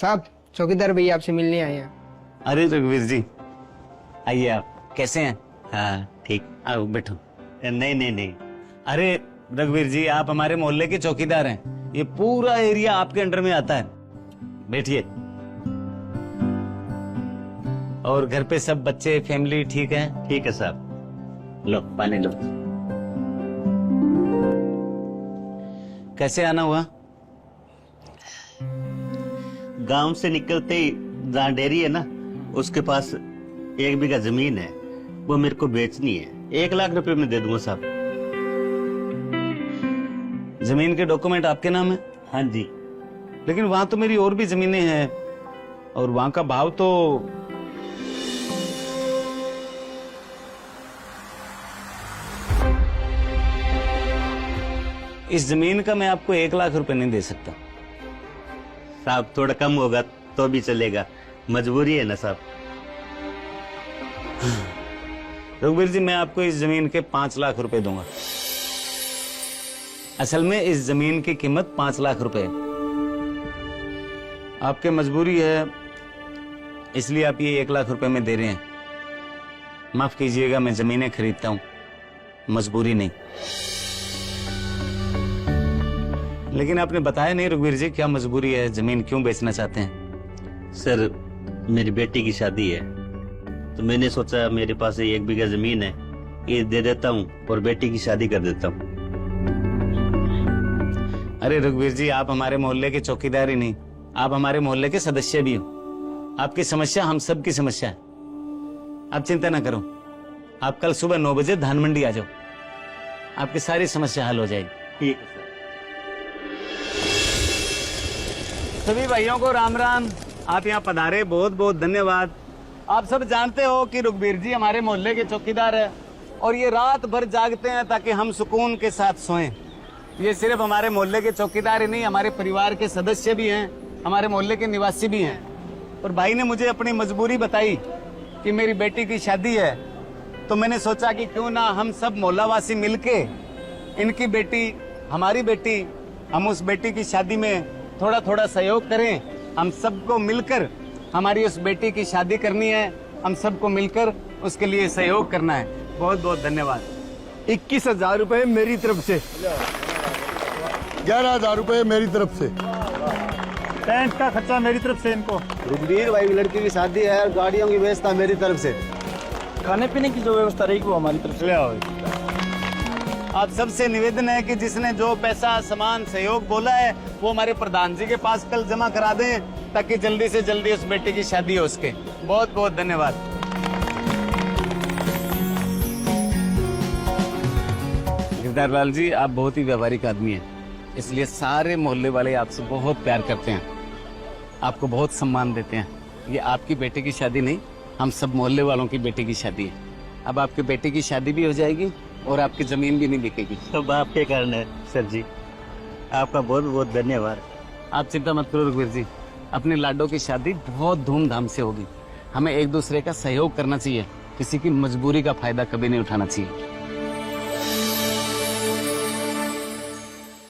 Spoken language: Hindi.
साहब चौकीदार भैया आपसे मिलने आए हैं। अरे रघुवीर जी, आइए। आप कैसे हैं? हाँ ठीक, आओ बैठो। नहीं नहीं नहीं, अरे रघुवीर जी, आप हमारे मोहल्ले के चौकीदार हैं। ये पूरा एरिया आपके अंडर में आता है। बैठिए। और घर पे सब बच्चे फैमिली ठीक है? ठीक है साहब। लो पानी लो। कैसे आना हुआ? गांव से निकलते ही जहाँ डेयरी है ना, उसके पास 1 बीघा जमीन है, वो मेरे को बेचनी है। 1 लाख रुपए में दे दूंगा साहब। जमीन के डॉक्यूमेंट आपके नाम है? हाँ जी। लेकिन वहां तो मेरी और भी जमीनें हैं और वहां का भाव तो इस जमीन का मैं आपको 1 लाख रुपए नहीं दे सकता। साहब थोड़ा कम होगा तो भी चलेगा, मजबूरी है ना साहब। रघुवीर जी, मैं आपको इस जमीन के 5 लाख रुपए दूंगा। असल में इस जमीन की कीमत 5 लाख रुपए है। आपके मजबूरी है इसलिए आप ये 1 लाख रुपए में दे रहे हैं। माफ कीजिएगा, मैं जमीनें खरीदता हूं, मजबूरी नहीं। लेकिन आपने बताया नहीं रघुवीर जी, क्या मजबूरी है? जमीन क्यों बेचना चाहते हैं? सर मेरी बेटी की शादी है, तो मैंने सोचा मेरे पास 1 बीघा जमीन है, ये दे देता हूँ और बेटी की शादी कर देता हूँ। अरे रघुवीर जी, आप हमारे मोहल्ले के चौकीदार ही नहीं, आप हमारे मोहल्ले के सदस्य भी हो। आपकी समस्या हम सब की समस्या है। आप चिंता ना करो, आप कल सुबह 9 बजे धान मंडी आ जाओ, आपकी सारी समस्या हल हो जाएगी। ठीक है सर। सभी भाइयों को राम राम। आप यहाँ पधारे, बहुत बहुत धन्यवाद। आप सब जानते हो कि रघुवीर जी हमारे मोहल्ले के चौकीदार है और ये रात भर जागते हैं ताकि हम सुकून के साथ सोएं। ये सिर्फ हमारे मोहल्ले के चौकीदार ही नहीं, हमारे परिवार के सदस्य भी हैं, हमारे मोहल्ले के निवासी भी हैं। और भाई ने मुझे अपनी मजबूरी बताई कि मेरी बेटी की शादी है, तो मैंने सोचा कि क्यों ना हम सब मोहल्लावासी मिलके इनकी बेटी, हमारी बेटी, हम उस बेटी की शादी में थोड़ा थोड़ा सहयोग करें। हम सबको मिलकर हमारी उस बेटी की शादी करनी है, हम सबको मिलकर उसके लिए सहयोग करना है। बहुत बहुत धन्यवाद। 21,000 रुपए मेरी तरफ से, 11,000 रुपए मेरी तरफ से, टेंट का खर्चा मेरी तरफ से इनको, रघुवीर भाई की लड़की की शादी है और गाड़ियों की व्यवस्था मेरी तरफ से, खाने पीने की जो व्यवस्था रहेगी वो हमारी तरफ से। ले आओ। आप सबसे निवेदन है कि जिसने जो पैसा सामान सहयोग बोला है वो हमारे प्रधान जी के पास कल जमा करा दें, ताकि जल्दी से जल्दी उस बेटी की शादी हो सके। बहुत बहुत धन्यवाद। गिरधार लाल जी, आप बहुत ही व्यवहारिक आदमी हैं, इसलिए सारे मोहल्ले वाले आपसे बहुत प्यार करते हैं, आपको बहुत सम्मान देते हैं। ये आपकी बेटी की शादी नहीं, हम सब मोहल्ले वालों की बेटी की शादी है। अब आपकी बेटी की शादी भी हो जाएगी और आपकी जमीन भी नहीं बिकेगी। सब आपके कारण है सर जी, आपका बहुत बहुत धन्यवाद। आप चिंता मत करो रघुवीर जी, अपने लाडो की शादी बहुत धूमधाम से होगी। हमें एक दूसरे का सहयोग करना चाहिए, किसी की मजबूरी का फायदा कभी नहीं उठाना चाहिए।